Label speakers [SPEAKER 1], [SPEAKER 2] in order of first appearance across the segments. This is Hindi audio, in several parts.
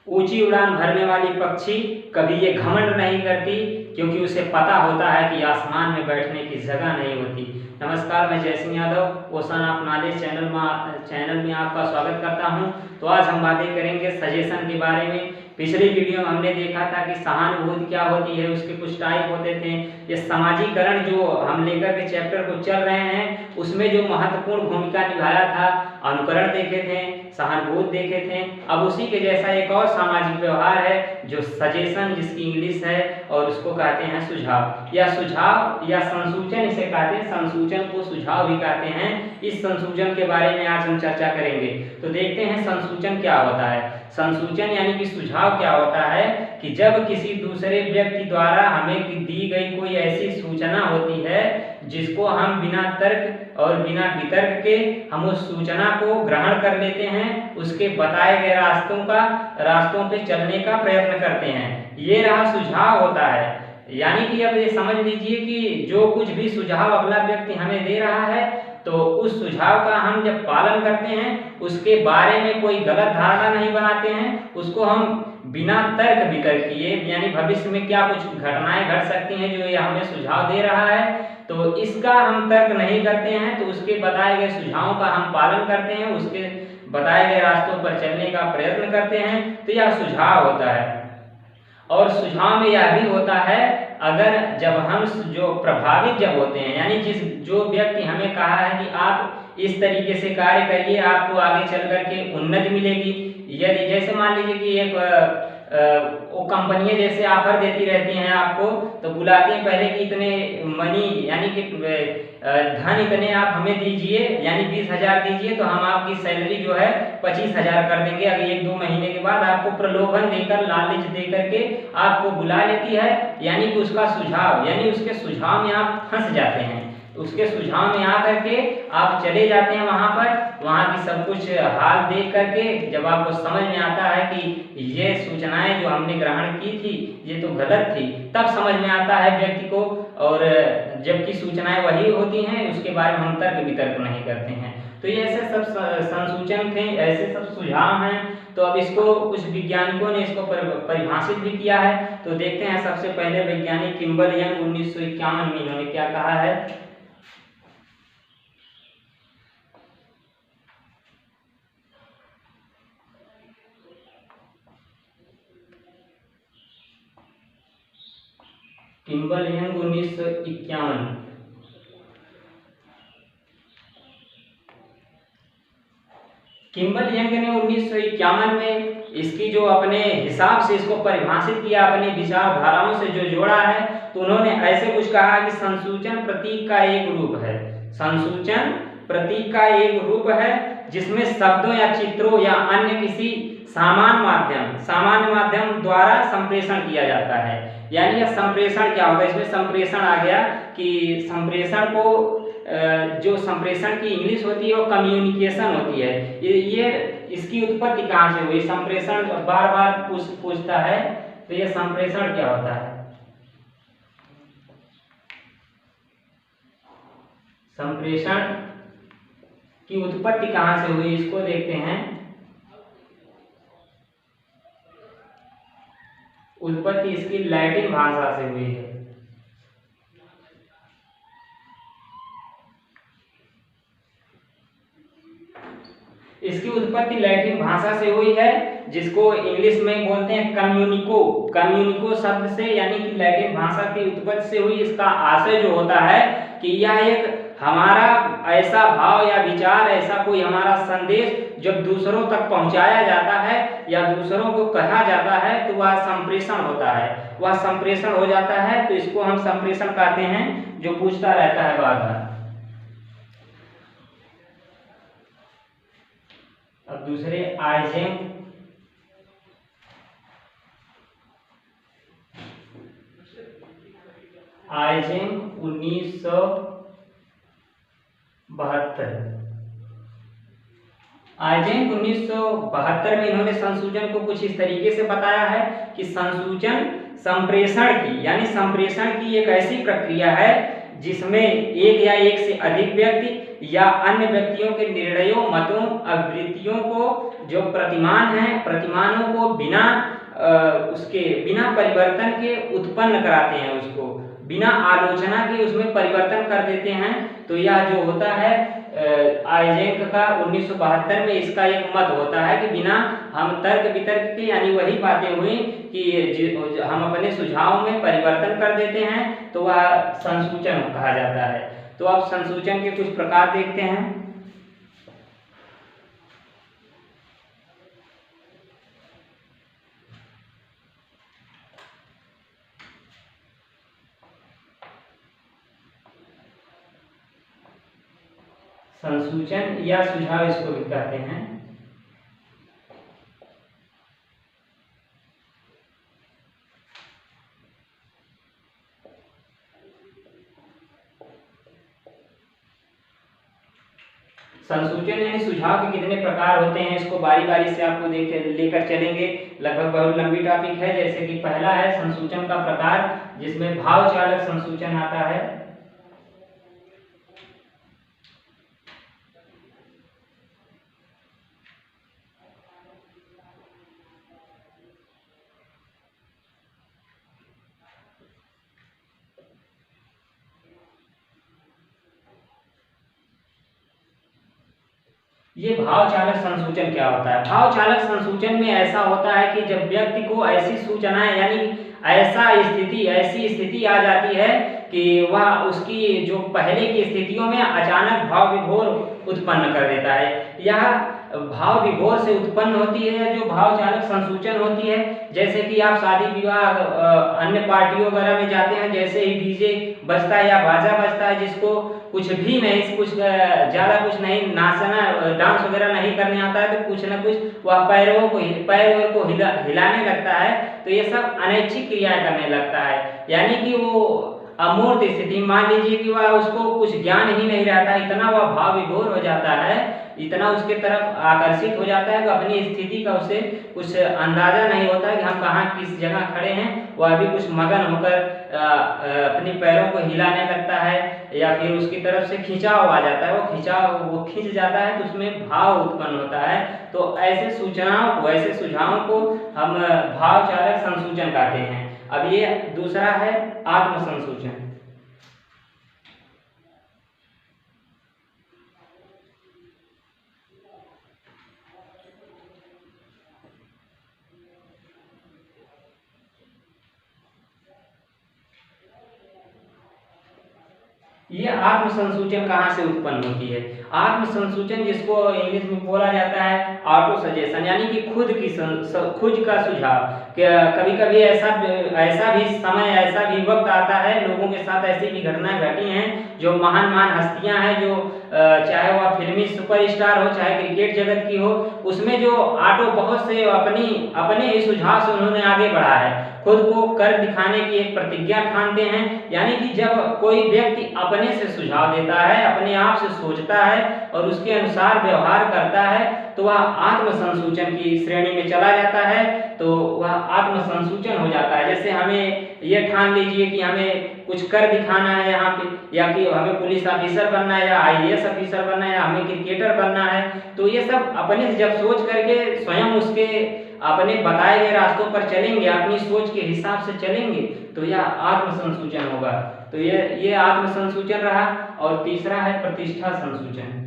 [SPEAKER 1] ऊंची उड़ान भरने वाली पक्षी कभी ये घमंड नहीं करती, क्योंकि उसे पता होता है कि आसमान में बैठने की जगह नहीं होती। नमस्कार, मैं जय Singh Yadav ocean of knowledge channel में आपका स्वागत करता हूं। तो आज हम बातें करेंगे सजेशन के बारे में। पिछली वीडियो में हमने देखा था कि सहानुभूति क्या होती है, उसके कुछ टाइप होते थे। ये सामाजिकरण जो हम लेकर के चैप्टर को चल रहे हैं, उसमें जो महत्वपूर्ण भूमिका निभाया था, अनुकरण देखे थे, सहानुभूति देखे थे। अब उसी के जैसा एक और सामाजिक व्यवहार है जो सजेशन, जिसकी इंग्लिश है, और उसको कहते हैं सुझाव या सुझाव या संसूचन इसे कहते हैं। संसूचन को सुझाव भी कहते हैं। इस संसूचन के बारे में आज हम चर्चा करेंगे। तो देखते हैं संसूचन क्या होता है। संसूचन यानी कि सुझाव क्या होता है कि जब किसी दूसरे व्यक्ति द्वारा हमें दी गई कोई ऐसी सूचना होती है जिसको हम बिना तर्क और बिना वितर्क के हम उस सूचना को ग्रहण कर लेते हैं, उसके बताए गए रास्तों पे चलने का प्रयत्न करते हैं, ये रहा सुझाव होता है। यानी कि अब ये समझ लीजिए कि जो कुछ भी सुझाव अगला व्यक्ति हमें दे रहा है, तो उस सुझाव का हम जब पालन करते हैं, उसके बारे में कोई गलत धारणा नहीं बनाते हैं, उसको हम बिना तर्क वितर्क किए, यानी भविष्य में क्या कुछ घटनाएं घट सकती हैं जो ये हमें सुझाव दे रहा है, तो इसका हम तर्क नहीं करते हैं, तो उसके बताए गए सुझावों का हम पालन करते हैं, उसके बताए गए रास्तों पर चलने का प्रयत्न करते हैं, तो यह सुझाव होता है। और सुझाव में यह भी होता है, अगर जब हम जो प्रभावित जब होते हैं, यानी जो व्यक्ति हमें कहा है कि आप इस तरीके से कार्य करिए, आपको आगे चल करके उन्नति मिलेगी। यदि जैसे मान लीजिए कि एक वो कंपनियां जैसे ऑफर देती रहती हैं आपको, तो बुलाती हैं पहले कि इतने मनी यानी कि धन इतने आप हमें दीजिए, यानी 20,000 दीजिए, तो हम आपकी सैलरी जो है 25,000 कर देंगे। अगर 1-2 महीने के बाद आपको प्रलोभन देकर, लालच देकर के आपको बुला लेती है, यानी कि उसका सुझाव, यानी उसके सुझाव में आप फंस जाते हैं। उसके सुझाव में आकर के आप चले जाते हैं वहां पर, वहां की सब कुछ हाल देख करके जब आपको समझ में आता है कि ये सूचनाएं जो हमने ग्रहण की थी ये तो गलत थी, तब समझ में आता है व्यक्ति को। और जबकि सूचनाएं वही होती हैं, उसके बारे में हम तर्क वितर्क नहीं करते हैं। तो ये ऐसे सब संसूचन थे, ऐसे सब सुझाव हैं। तो अब इसको कुछ वैज्ञानिकों ने इसको परिभाषित भी किया है। तो देखते हैं, सबसे पहले वैज्ञानिक किम्बल यंग 1951 में इन्होंने क्या कहा है। Kimbal young 1951। किम्बल यंग ने 1951 में इसकी जो अपने हिसाब से इसको परिभाषित किया, अपनी विचारधाराओं से जो जोड़ा है, तो उन्होंने ऐसे कुछ कहा कि संसूचन प्रतीक का एक रूप है। संसूचन प्रतीक का एक रूप है जिसमें शब्दों या चित्रों या अन्य किसी सामान्य माध्यम द्वारा संप्रेषण किया जाता है। यानी यह संप्रेषण क्या होगा, इसमें संप्रेषण आ गया कि संप्रेषण को जो संप्रेषण की इंग्लिश होती है वो कम्युनिकेशन होती है। ये इसकी उत्पत्ति कहाँ से हुई, संप्रेषण बार बार पूछता है, तो ये संप्रेषण क्या होता है। संप्रेषण की उत्पत्ति कहाँ से हुई, इसको देखते हैं। उत्पत्ति इसकी लैटिन भाषा से हुई है। इसकी उत्पत्ति लैटिन भाषा से हुई है, जिसको इंग्लिश में बोलते हैं कम्युनिको। कम्युनिको शब्द से, यानी कि लैटिन भाषा की उत्पत्ति से हुई। इसका आशय जो होता है कि यह एक हमारा ऐसा भाव या विचार, ऐसा कोई हमारा संदेश जब दूसरों तक पहुंचाया जाता है या दूसरों को कहा जाता है, तो वह संप्रेषण होता है, वह संप्रेषण हो जाता है। तो इसको हम संप्रेषण कहते हैं, जो पूछता रहता है बार बार। अब दूसरे आइजेंक 1972 में इन्होंने संसूचन को कुछ इस तरीके से बताया है कि संसूचन संप्रेषण की, यानी संप्रेषण की एक ऐसी प्रक्रिया है जिसमें एक या एक से अधिक व्यक्ति या अन्य व्यक्तियों के निर्णयों, मतों, अभिवृत्तियों को जो प्रतिमानों को बिना परिवर्तन के उत्पन्न कराते हैं, उसको बिना आलोचना के उसमें परिवर्तन कर देते हैं। तो यह जो होता है आइजैक का 1972 में इसका एक मत होता है कि बिना हम तर्क वितर्क के, यानी वही बातें हुई कि हम अपने सुझाव में परिवर्तन कर देते हैं, तो वह संसूचन कहा जाता है। तो अब संसूचन के कुछ प्रकार देखते हैं। संसूचन या सुझाव इसको भी कहते हैं। संसूचन यानी सुझाव के कितने प्रकार होते हैं, इसको बारी बारी से आपको लेकर चलेंगे। लगभग बहुत लंबी टॉपिक है। जैसे कि पहला है संसूचन का प्रकार, जिसमें भाव चालक संसूचन आता है। ये भाव चालक संसूचन क्या होता है? भाव चालक संसूचन में ऐसा होता है कि जब व्यक्ति को ऐसी सूचनाएं, यानी ऐसी स्थिति आ जाती है कि वह उसकी जो पहले की स्थितियों में अचानक भाव विभोर उत्पन्न कर देता है। यह भाव विभोर से उत्पन्न होती है जो भाव चालक संसूचन होती है। जैसे कि आप शादी विवाह अन्य पार्टियों वगैरह में जाते हैं, जैसे ही डीजे बजता है या बाजा बजता है, जिसको कुछ भी नहीं, कुछ ज़्यादा कुछ नहीं नाचना, डांस वगैरह नहीं करने आता है, तो कुछ ना कुछ वह पैरों को हिलाने लगता है। तो ये सब अनैच्छिक क्रियाएं करने लगता है, यानी कि वो अमूर्त स्थिति, मान लीजिए कि वह उसको कुछ ज्ञान ही नहीं रहता, इतना वह भाव विभोर हो जाता है, इतना उसके तरफ आकर्षित हो जाता है कि अपनी स्थिति का उसे कुछ अंदाजा नहीं होता है कि हम कहाँ किस जगह खड़े हैं। वह भी कुछ मगन होकर अपने पैरों को हिलाने लगता है, या फिर उसकी तरफ से खिंचाव आ जाता है, वो खिंच जाता है, तो उसमें भाव उत्पन्न होता है। तो ऐसे सुझावों को हम भाव चालक संसूचन कहते हैं। अब ये दूसरा है आत्म संसूचन। ये आत्म संसूचन कहाँ से उत्पन्न होती है? आत्म संसूचन, जिसको इंग्लिश में बोला जाता है ऑटो सजेशन, यानी कि खुद का सुझाव। कभी कभी ऐसा भी वक्त आता है, लोगों के साथ ऐसी भी घटनाएं घटी हैं, जो महान हस्तियां हैं, जो चाहे वह फिल्मी सुपरस्टार हो, चाहे क्रिकेट जगत की हो, उसमें जो ऑटो बहुत से अपने ही सुझाव से उन्होंने आगे बढ़ा है, खुद को कर दिखाने की एक प्रतिज्ञा ठानते हैं। यानी कि जब कोई व्यक्ति अपने से सुझाव देता है, अपने आप से सोचता है और उसके अनुसार व्यवहार करता है, तो वह आत्म संसूचन की श्रेणी में चला जाता है, तो वह आत्म संसूचन हो जाता है। जैसे हमें ये ठान लीजिए कि हमें कुछ कर दिखाना है यहाँ पे, या कि हमें पुलिस ऑफिसर बनना है, या IAS ऑफिसर बनना है, या हमें क्रिकेटर बनना है, तो ये सब अपने से जब सोच करके स्वयं उसके अपने बताए गए रास्तों पर चलेंगे, अपनी सोच के हिसाब से चलेंगे, तो यह आत्म संसूचन होगा। तो ये आत्म संसूचन रहा। और तीसरा है प्रतिष्ठा संसूचन।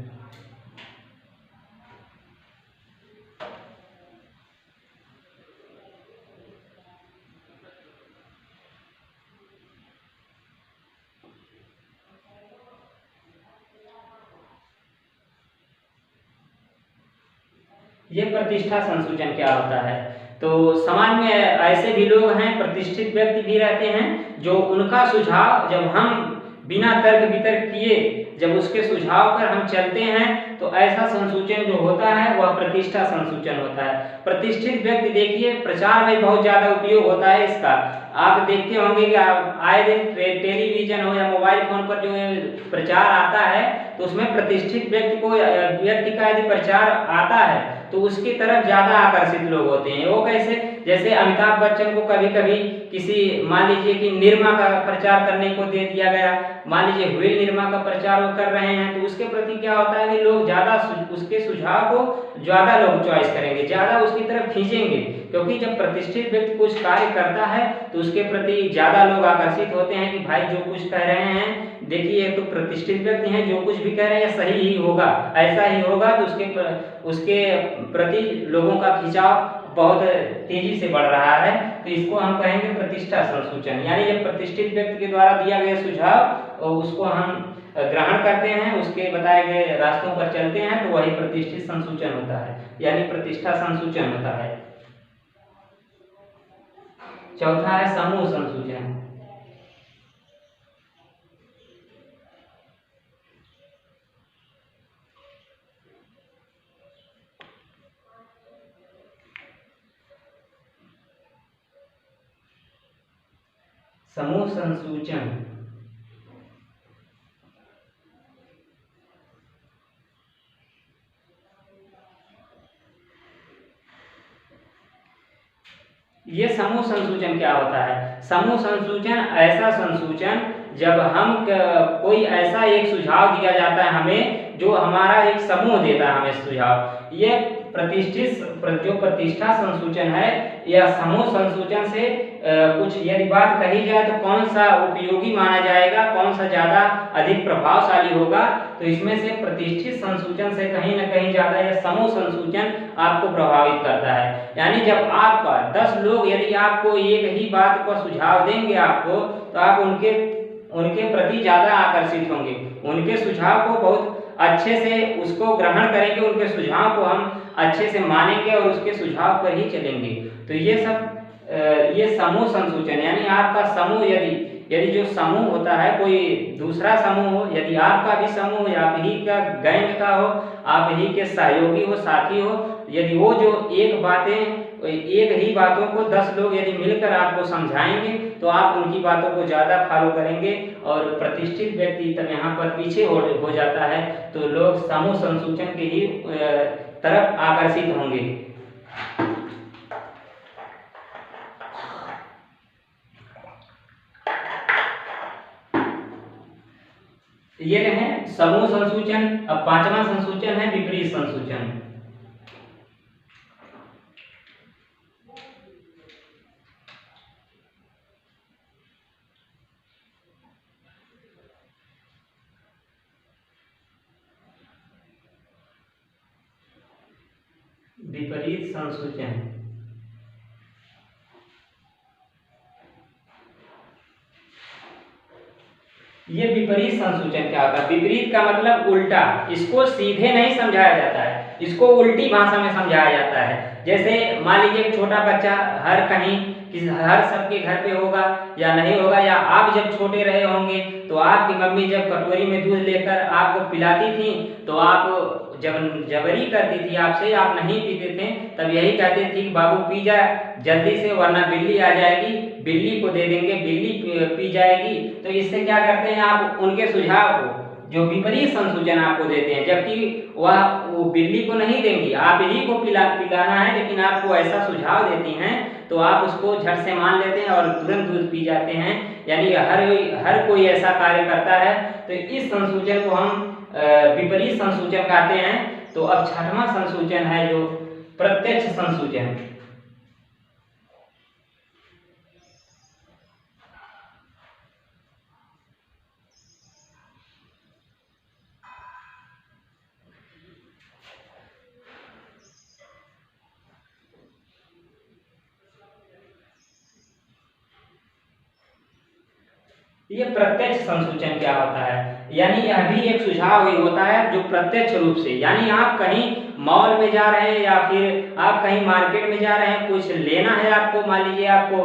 [SPEAKER 1] ये प्रतिष्ठा संसूचन क्या होता है? तो समाज में ऐसे भी लोग हैं, प्रतिष्ठित व्यक्ति भी रहते हैं, जो उनका सुझाव जब हम बिना तर्क वितर्क किए जब उसके सुझाव पर हम चलते हैं, तो ऐसा संसूचन जो होता है वह प्रतिष्ठा संसूचन होता है। प्रतिष्ठित व्यक्ति, देखिए प्रचार में बहुत ज्यादा उपयोग होता है इसका। आप देखते होंगे कि आए दिन टेलीविजन हो या मोबाइल फोन पर जो प्रचार आता है, तो उसमें प्रतिष्ठित व्यक्ति का यदि प्रचार आता है, तो उसकी तरफ ज्यादा आकर्षित लोग होते हैं। वो कैसे? जैसे अमिताभ बच्चन को कभी कभी किसी, मान लीजिए कि निरमा का प्रचार करने को दे दिया गया, मान लीजिए व्हील निर्मा का प्रचार वो कर रहे हैं, तो उसके प्रति क्या होता है कि लोग ज़्यादा उसके सुझाव को ज़्यादा लोग चॉइस करेंगे, ज़्यादा उसकी तरफ खींचेंगे, क्योंकि जब प्रतिष्ठित व्यक्ति कुछ कार्य करता है तो उसके प्रति ज़्यादा लोग आकर्षित होते हैं कि भाई जो कुछ कह रहे हैं, देखिए तो प्रतिष्ठित व्यक्ति हैं, जो कुछ भी कह रहे हैं सही ही होगा, ऐसा ही होगा, तो उसके प्रति लोगों का खिंचाव बहुत तेजी से बढ़ रहा है। तो इसको हम कहेंगे प्रतिष्ठा संसूचन, यानी जब प्रतिष्ठित व्यक्ति के द्वारा दिया गया सुझाव उसको हम ग्रहण करते हैं, उसके बताए गए रास्तों पर चलते हैं, तो वही प्रतिष्ठित संसूचन होता है, यानी प्रतिष्ठा संसूचन होता है। चौथा है समूह संसूचन। समूह संसूचन ये समूह संसूचन क्या होता है? समूह संसूचन ऐसा संसूचन जब हम कोई ऐसा एक सुझाव दिया जाता है हमें, जो हमारा एक समूह देता है हमें सुझाव। ये जो प्रतिष्ठा संसूचन है या समूह संसूचन से कुछ यदि बात कही जाए तो कौन सा उपयोगी माना जाएगा, कौन सा ज्यादा अधिक प्रभावशाली होगा, तो इसमें से प्रतिष्ठित संसूचन से कहीं ना कहीं ज्यादा यह समूह संसूचन आपको प्रभावित करता है। यानी जब आपका 10 लोग यदि आपको एक ही बात का सुझाव देंगे आपको, तो आप उनके प्रति ज्यादा आकर्षित होंगे, उनके सुझाव को बहुत अच्छे से उसको ग्रहण करेंगे, उनके सुझाव को हम अच्छे से मानेंगे और उसके सुझाव पर ही चलेंगे। तो ये समूह संसूचन, यानी आपका समूह यदि जो समूह होता है कोई दूसरा समूह हो, यदि आपका भी समूह या आप ही का गैंग का हो, आप ही के सहयोगी हो, साथी हो, यदि वो जो एक ही बातों को 10 लोग यदि मिलकर आपको समझाएंगे, तो आप उनकी बातों को ज़्यादा फॉलो करेंगे और प्रतिष्ठित व्यक्ति तब यहाँ पर पीछे हो जाता है, तो लोग समूह संसूचन के ही तरफ आकर्षित होंगे। ये रहे समूह संसूचन। अब पांचवा संसूचन है विपरीत संसूचन। विपरीत संसूचन ये विपरीत संसूचन क्या होता है? विपरीत का मतलब उल्टा, इसको सीधे नहीं समझाया जाता है, इसको उल्टी भाषा में समझाया जाता है। जैसे मान लीजिए एक छोटा बच्चा हर सबके घर पे होगा या नहीं होगा, या आप जब छोटे रहे होंगे तो आपकी मम्मी जब कटोरी में दूध लेकर आपको पिलाती थी, तो आप जब जबरी करती थी आपसे, आप नहीं पीते थे, तब यही कहते थे कि बाबू पी जा जल्दी से, वरना बिल्ली आ जाएगी, बिल्ली को दे देंगे, बिल्ली पी जाएगी। तो इससे क्या करते हैं, आप उनके सुझाव को जो विपरीत संसूचन आपको देते हैं, जबकि वो बिल्ली को नहीं देंगी, आप ही को पिलाना है, लेकिन आपको ऐसा सुझाव देती हैं, तो आप उसको झट से मान लेते हैं और तुरंत दूध पी जाते हैं। यानी हर कोई ऐसा कार्य करता है, तो इस संसूचन को हम विपरीत संसूचन कहते हैं। तो अब छठवां संसूचन है जो प्रत्यक्ष संसूचन। ये प्रत्यक्ष संसूचन क्या होता है? यानी यह भी एक सुझाव ही होता है जो प्रत्यक्ष रूप से, यानी आप कहीं मॉल में जा रहे हैं या फिर आप कहीं मार्केट में जा रहे हैं, कुछ लेना है आपको, मान लीजिए आपको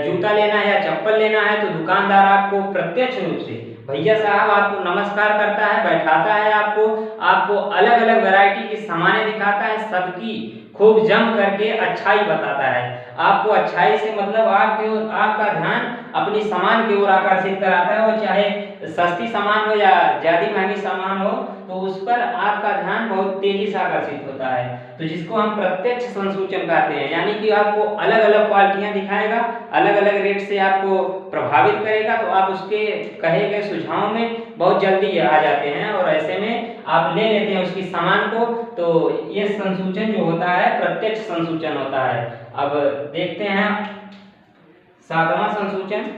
[SPEAKER 1] जूता लेना है या चप्पल लेना है, तो दुकानदार आपको प्रत्यक्ष रूप से भैया साहब आपको नमस्कार करता है, बैठाता है, आपको अलग अलग वैरायटी की सामानें दिखाता है, सबकी खूब जम करके अच्छाई बताता है। आपको अच्छाई से मतलब आपका ध्यान अपनी सामान की ओर आकर्षित कराता है, वो चाहे सस्ती सामान हो या ज्यादा महंगी सामान हो, तो उस पर आपका ध्यान बहुत तेजी से आकर्षित होता है। तो जिसको हम प्रत्यक्ष संसूचन कहते हैं, यानी कि आपको अलग अलग क्वालिटियां दिखाएगा, अलग अलग रेट से आपको प्रभावित करेगा, तो आप उसके कहे गए सुझाव में बहुत जल्दी आ जाते हैं और ऐसे में आप ले लेते हैं उसकी सामान को। तो ये संसूचन जो होता है प्रत्यक्ष संसूचन होता है। अब देखते हैं 7वां संसूचन।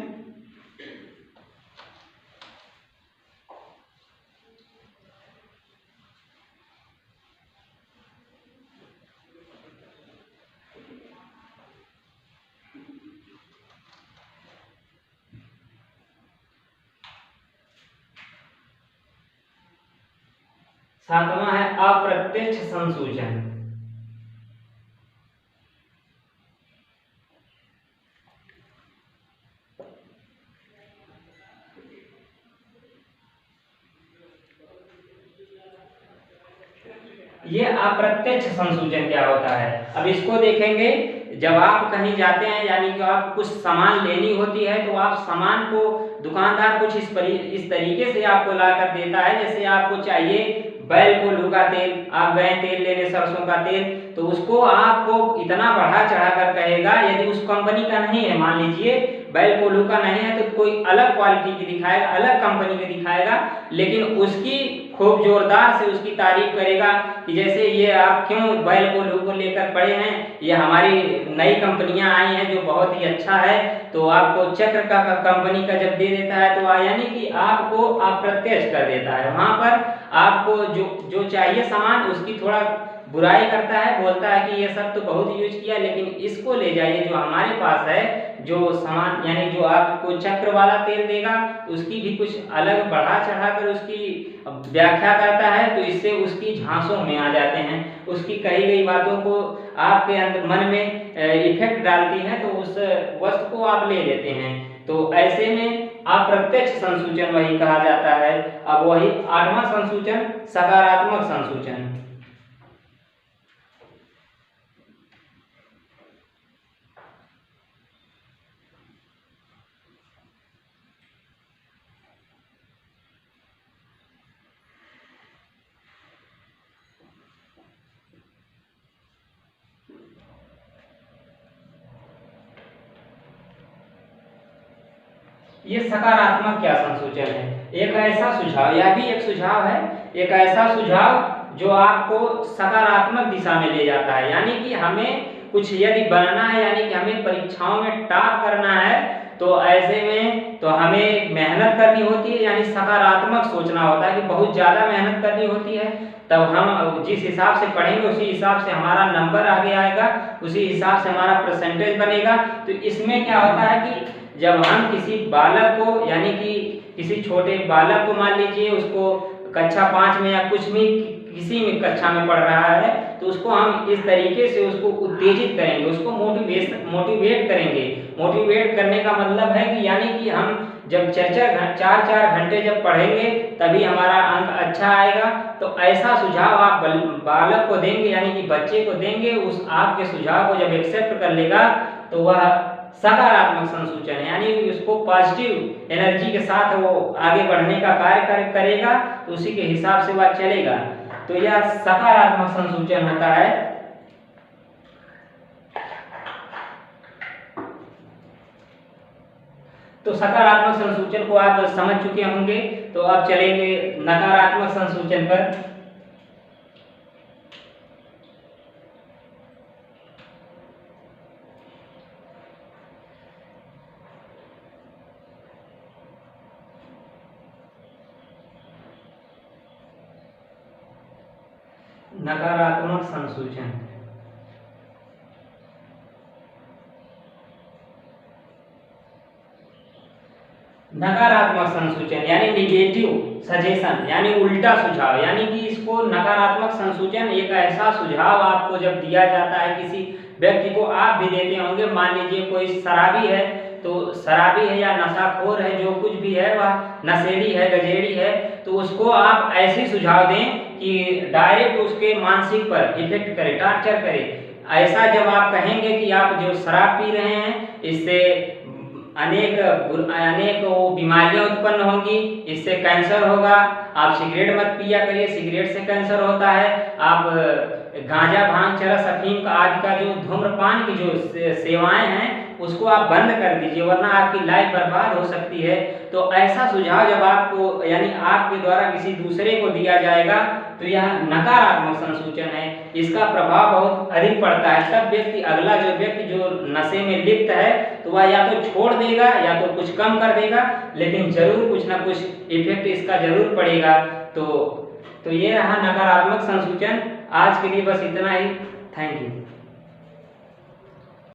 [SPEAKER 1] सातवां है अप्रत्यक्ष संसूचन। ये अप्रत्यक्ष संसूचन क्या होता है, अब इसको देखेंगे। जब आप कहीं जाते हैं, यानी कि आप कुछ सामान लेनी होती है, तो आप सामान को दुकानदार कुछ इस तरीके से आपको ला कर देता है। जैसे आपको चाहिए बैल कोल्हू का तेल, आप गए तेल लेने सरसों का तेल, तो उसको आपको इतना बढ़ा चढ़ा कर कहेगा। यदि उस कंपनी का नहीं है, मान लीजिए बैल कोल्हू का नहीं है, तो कोई अलग क्वालिटी की दिखाएगा, अलग कंपनी की दिखाएगा, लेकिन उसकी खूब जोरदार से उसकी तारीफ करेगा कि जैसे ये आप क्यों बैल कोल्हू को लेकर पड़े हैं, ये हमारी नई कंपनियां आई हैं जो बहुत ही अच्छा है। तो आपको चक्र का कंपनी का जब दे देता है, तो यानी कि आपको अप्रत्यक्ष कर देता है। वहां पर आपको जो चाहिए सामान उसकी थोड़ा बुराई करता है, बोलता है कि ये सब तो बहुत यूज किया, लेकिन इसको ले जाइए जो हमारे पास है, जो सामान, यानी जो आपको चक्र वाला तेल देगा, तो उसकी भी कुछ अलग बढ़ा चढ़ा कर उसकी व्याख्या करता है। तो इससे उसकी झांसों में आ जाते हैं, उसकी कही गई बातों को आपके अंदर मन में इफेक्ट डालती है, तो उस वस्तु को आप ले लेते हैं। तो ऐसे में अप्रत्यक्ष संसूचन वही कहा जाता है। अब वही 8वां संसूचन सकारात्मक संसूचन। ये सकारात्मक क्या संसूचन है, एक ऐसा सुझाव, यह भी एक सुझाव है, एक ऐसा सुझाव जो आपको सकारात्मक दिशा में ले जाता है। यानी कि हमें कुछ यदि बनना है, यानी कि हमें परीक्षाओं में टॉप करना है, तो ऐसे में तो हमें मेहनत करनी होती है, यानी सकारात्मक सोचना होता है कि बहुत ज़्यादा मेहनत करनी होती है। तब हम जिस हिसाब से पढ़ेंगे उसी हिसाब से हमारा नंबर आगे आएगा, उसी हिसाब से हमारा परसेंटेज बनेगा। तो इसमें क्या होता है कि जब हम किसी बालक को, यानी कि किसी छोटे बालक को मान लीजिए उसको कक्षा 5 में या कुछ भी किसी में कक्षा में पढ़ रहा है, तो उसको हम इस तरीके से उसको उत्तेजित करेंगे, उसको मोटिवेट करेंगे। मोटिवेट करने का मतलब है कि यानी कि हम जब 4-4 घंटे जब पढ़ेंगे तभी हमारा अंक अच्छा आएगा। तो ऐसा सुझाव आप बालक को देंगे, यानी कि बच्चे को देंगे, उस आपके सुझाव को जब एक्सेप्ट कर लेगा तो वह सकारात्मक संसूचन है, यानी उसको पॉजिटिव एनर्जी के साथ वो आगे बढ़ने का कार्य करेगा, तो उसी के हिसाब से वह चलेगा। तो यह सकारात्मक संसूचन होता है। तो सकारात्मक संसूचन को आप समझ चुके होंगे, तो अब चलेंगे नकारात्मक संसूचन पर। नकारात्मक संसूचन, नकारात्मक संसूचन यानी निगेटिव सजेशन, यानी उल्टा सुझाव। यानी कि इसको नकारात्मक संसूचन, एक ऐसा सुझाव आपको जब दिया जाता है किसी व्यक्ति को, आप भी देते होंगे। मान लीजिए कोई शराबी है, तो शराबी है या नशाखोर है, जो कुछ भी है, वह नशेड़ी है, गजेड़ी है, तो उसको आप ऐसे सुझाव दें कि डायरेक्ट उसके मानसिक पर इफेक्ट करे, टॉर्चर करे। ऐसा जब आप कहेंगे कि आप जो शराब पी रहे हैं, इससे अनेक वो बीमारियां उत्पन्न होंगी, इससे कैंसर होगा। आप सिगरेट मत पिया करिए, सिगरेट से कैंसर होता है। आप गांजा, भांग, चरस, अफीम का आदि का जो धूम्रपान की जो सेवाएं हैं उसको आप बंद कर दीजिए, वरना आपकी लाइफ बर्बाद हो सकती है। तो ऐसा सुझाव जब आपको यानी आपके द्वारा किसी दूसरे को दिया जाएगा तो यह नकारात्मक संसूचन है, इसका प्रभाव बहुत अधिक पड़ता है। तब व्यक्ति, अगला जो व्यक्ति जो नशे में लिप्त है तो वह या तो छोड़ देगा या तो कुछ कम कर देगा, लेकिन जरूर कुछ ना कुछ इफेक्ट इसका जरूर पड़ेगा। तो ये रहा नकारात्मक संसूचन। आज के लिए बस इतना ही। Thank you.